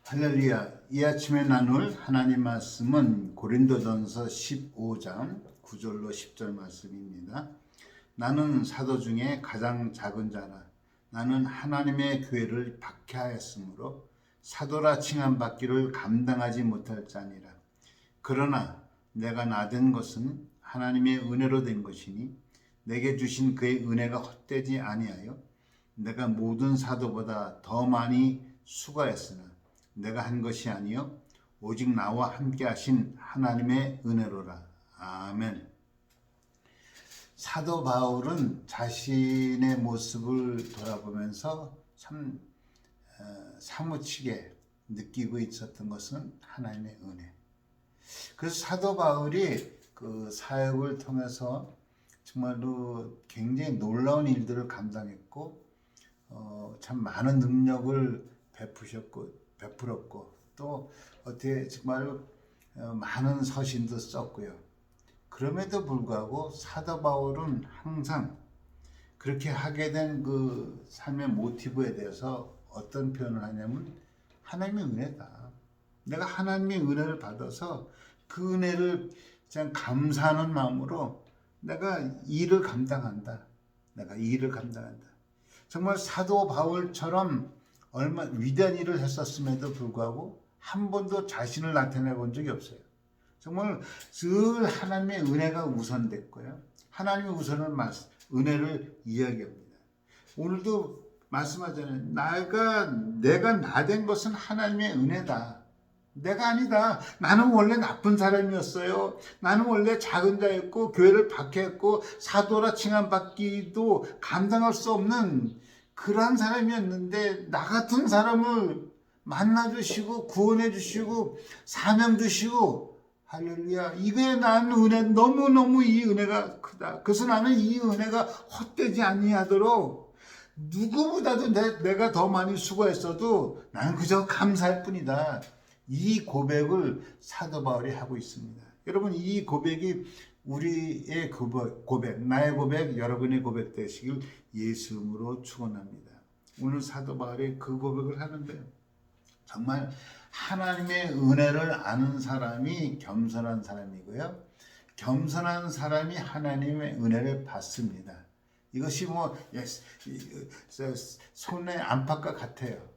할렐루야. 이 아침에 나눌 하나님 말씀은 고린도전서 15장 9절로 10절 말씀입니다. 나는 사도 중에 가장 작은 자라. 나는 하나님의 교회를 박해하였으므로 사도라 칭함받기를 감당하지 못할 자니라. 그러나 내가 나된 것은 하나님의 은혜로 된 것이니 내게 주신 그의 은혜가 헛되지 아니하여 내가 모든 사도보다 더 많이 수고했으나 내가 한 것이 아니요 오직 나와 함께 하신 하나님의 은혜로라. 아멘. 사도 바울은 자신의 모습을 돌아보면서 참 사무치게 느끼고 있었던 것은 하나님의 은혜. 그래서 사도 바울이 그 사역을 통해서 정말로 굉장히 놀라운 일들을 감당했고 참 많은 능력을 베풀었고 또 어떻게 정말 많은 서신도 썼고요. 그럼에도 불구하고 사도 바울은 항상 그렇게 하게 된 그 삶의 모티브에 대해서 어떤 표현을 하냐면 하나님의 은혜다. 내가 하나님의 은혜를 받아서 그 은혜를 그냥 감사하는 마음으로 내가 일을 감당한다. 정말 사도 바울처럼 얼마 위대한 일을 했었음에도 불구하고 한 번도 자신을 나타내 본 적이 없어요. 정말 늘 하나님의 은혜가 우선됐고요. 하나님의 은혜를 이야기합니다. 오늘도 말씀하잖아요. 내가 나된 것은 하나님의 은혜다. 내가 아니다. 나는 원래 나쁜 사람이었어요. 나는 원래 작은 자였고 교회를 박해했고 사도라 칭함받기도 감당할 수 없는 그러한 사람이었는데 나 같은 사람을 만나주시고 구원해 주시고 사명 주시고 할렐루야. 이게 나는 은혜 너무너무 이 은혜가 크다. 그래서 나는 이 은혜가 헛되지 아니하도록 누구보다도 내가 더 많이 수고했어도 나는 그저 감사할 뿐이다. 이 고백을 사도 바울이 하고 있습니다. 여러분 이 고백이 우리의 고백, 나의 고백, 여러분의 고백 되시길 예수 이름으로 축원합니다. 오늘 사도 바울이 그 고백을 하는데요. 정말 하나님의 은혜를 아는 사람이 겸손한 사람이고요. 겸손한 사람이 하나님의 은혜를 받습니다. 이것이 손의 안팎과 같아요.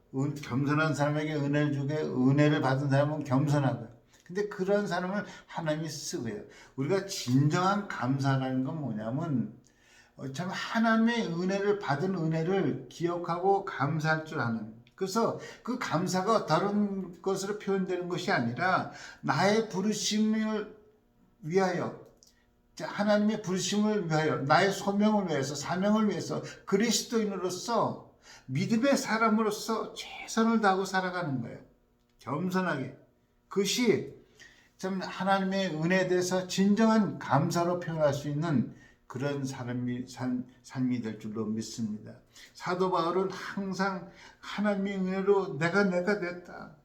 겸손한 사람에게 은혜를 받은 사람은 겸손하고요. 근데 그런 사람을 하나님이 쓰고요. 우리가 진정한 감사라는 건 뭐냐면 참 하나님의 은혜를 받은 은혜를 기억하고 감사할 줄 아는. 그래서 그 감사가 다른 것으로 표현되는 것이 아니라 나의 부르심을 위하여 하나님의 부르심을 위하여 나의 소명을 위해서 사명을 위해서 그리스도인으로서 믿음의 사람으로서 최선을 다하고 살아가는 거예요. 겸손하게. 그것이 참 하나님의 은혜에 대해서 진정한 감사로 표현할 수 있는 그런 삶이 될 줄로 믿습니다. 사도 바울은 항상 하나님의 은혜로 내가 됐다.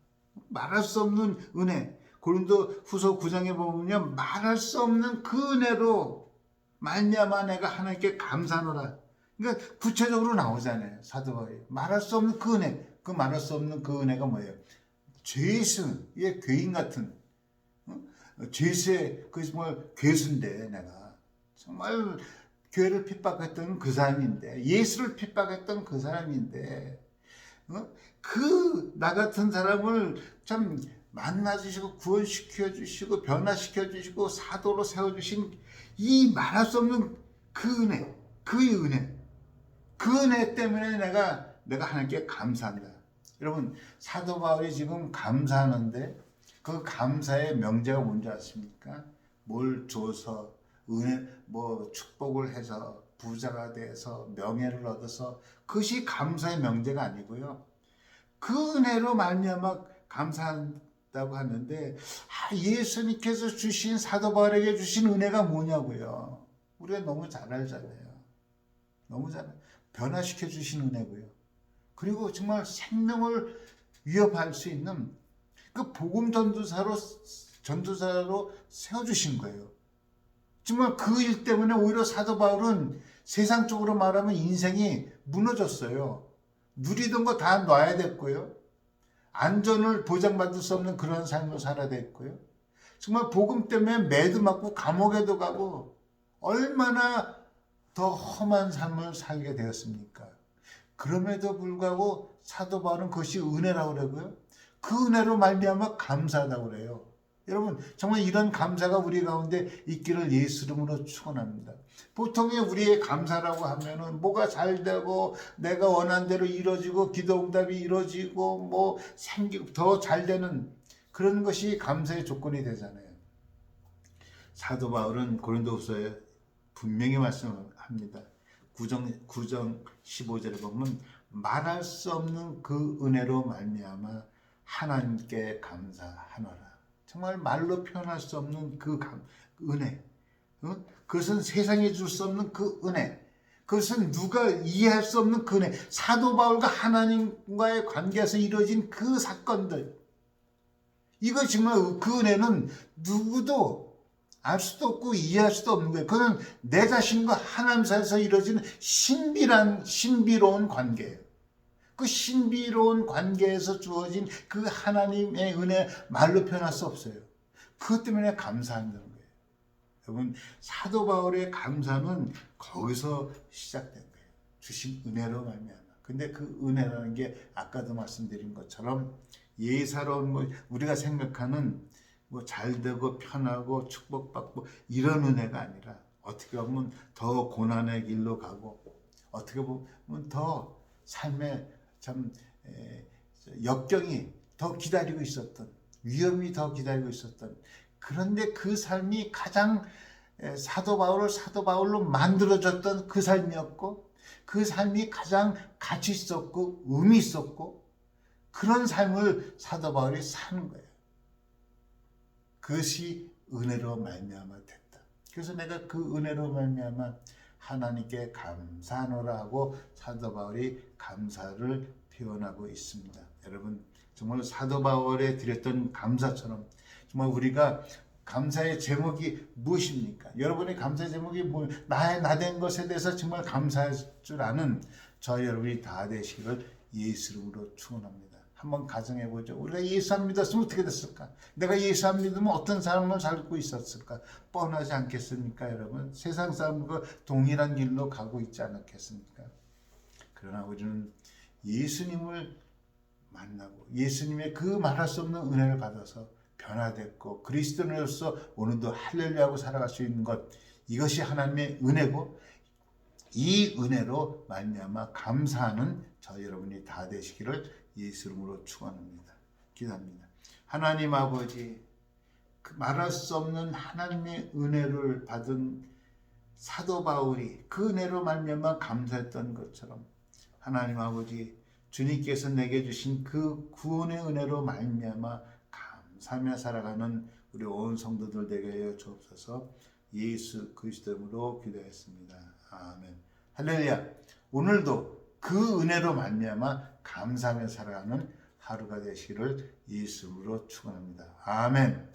말할 수 없는 은혜. 고린도 후서 9장에 보면 말할 수 없는 그 은혜로 말미암아 내가 하나님께 감사하노라. 그러니까 구체적으로 나오잖아요. 사도 바울이. 말할 수 없는 그 은혜. 그 말할 수 없는 그 은혜가 뭐예요? 죄수의 괴인 같은 죄수의 그 정말 괴수인데 내가 정말 교회를 핍박했던 그 사람인데 예수를 핍박했던 그 사람인데 그 나 같은 사람을 참 만나주시고 구원시켜 주시고 변화시켜 주시고 사도로 세워주신 이 말할 수 없는 그 은혜, 그의 은혜, 그 은혜 때문에 내가 하나님께 감사한다. 여러분 사도 바울이 지금 감사하는데 그 감사의 명제가 뭔지 아십니까? 뭘 줘서 은혜 축복을 해서 부자가 돼서 명예를 얻어서 그것이 감사의 명제가 아니고요. 그 은혜로 말미암아 감사한다고 하는데 예수님께서 주신 사도 바울에게 주신 은혜가 뭐냐고요. 우리가 너무 잘 알잖아요. 너무 잘 변화시켜 주신 은혜고요. 그리고 정말 생명을 위협할 수 있는 그 복음 전도사로 세워주신 거예요. 정말 그 일 때문에 오히려 사도 바울은 세상적으로 말하면 인생이 무너졌어요. 누리던 거 다 놔야 됐고요. 안전을 보장받을 수 없는 그런 삶을 살아야 됐고요. 정말 복음 때문에 매도 맞고 감옥에도 가고 얼마나 더 험한 삶을 살게 되었습니까? 그럼에도 불구하고 사도 바울은 그것이 은혜라고 그러고요. 그 은혜로 말미암아 감사하다고 그래요. 여러분 정말 이런 감사가 우리 가운데 있기를 예수 이름으로 축원합니다. 보통의 우리의 감사라고 하면은 뭐가 잘 되고 내가 원한 대로 이루어지고 기도 응답이 이루어지고 뭐 생기고 더 잘 되는 그런 것이 감사의 조건이 되잖아요. 사도 바울은 고린도후서에 분명히 말씀합니다. 9장 15절에 보면 말할 수 없는 그 은혜로 말미암아 하나님께 감사하노라. 정말 말로 표현할 수 없는 그 은혜. 그것은 세상에 줄 수 없는 그 은혜. 그것은 누가 이해할 수 없는 그 은혜. 사도 바울과 하나님과의 관계에서 이루어진 그 사건들. 이거 정말 그 은혜는 누구도 알 수도 없고 이해할 수도 없는 거예요. 그건 내 자신과 하나님 사이에서 이루어지는 신비로운 관계예요. 그 신비로운 관계에서 주어진 그 하나님의 은혜 말로 표현할 수 없어요. 그것 때문에 감사한다는 거예요. 여러분 사도 바울의 감사는 거기서 시작된 거예요. 주신 은혜로 말미암아. 근데 그 은혜라는 게 아까도 말씀드린 것처럼 예사로운 뭐 우리가 생각하는 뭐 잘되고 편하고 축복받고 이런 은혜가 아니라 어떻게 보면 더 고난의 길로 가고 어떻게 보면 더 삶의 참 역경이 더 기다리고 있었던 위험이 더 기다리고 있었던 그런데 그 삶이 가장 사도 바울로 만들어졌던 그 삶이었고 그 삶이 가장 가치 있었고 의미 있었고 그런 삶을 사도 바울이 사는 거예요. 그것이 은혜로 말미암아 됐다. 그래서 내가 그 은혜로 말미암아 하나님께 감사하노라 하고 사도 바울이 감사를 표현하고 있습니다. 여러분 정말 사도 바울에 드렸던 감사처럼 정말 우리가 감사의 제목이 무엇입니까? 여러분의 감사의 제목이 뭐 나된 것에 대해서 정말 감사할 줄 아는 저 여러분이 다 되시기를 예수 이름으로 축원합니다. 한번 가정해보죠. 우리가 예수 안 믿었으면 어떻게 됐을까? 내가 예수 안 믿으면 어떤 삶을 살고 있었을까? 뻔하지 않겠습니까, 여러분? 세상 사람과 동일한 길로 가고 있지 않았겠습니까? 그러나 우리는 예수님을 만나고 예수님의 그 말할 수 없는 은혜를 받아서 변화됐고 그리스도인으로서 오늘도 할렐루야하고 살아갈 수 있는 것 이것이 하나님의 은혜고 이 은혜로 말미암아 감사하는 저 여러분이 다 되시기를 예수 이름으로 축원합니다. 기도합니다. 하나님 아버지 그 말할 수 없는 하나님의 은혜를 받은 사도 바울이 그 은혜로 말미암아 감사했던 것처럼 하나님 아버지 주님께서 내게 주신 그 구원의 은혜로 말미암아 감사하며 살아가는 우리 온 성도들 되게 하여 주옵소서. 예수 그리스도로 기도했습니다. 아멘. 할렐루야. 오늘도 그 은혜로 말미암아 감사하며 살아가는 하루가 되시기를 예수로 축원합니다. 아멘.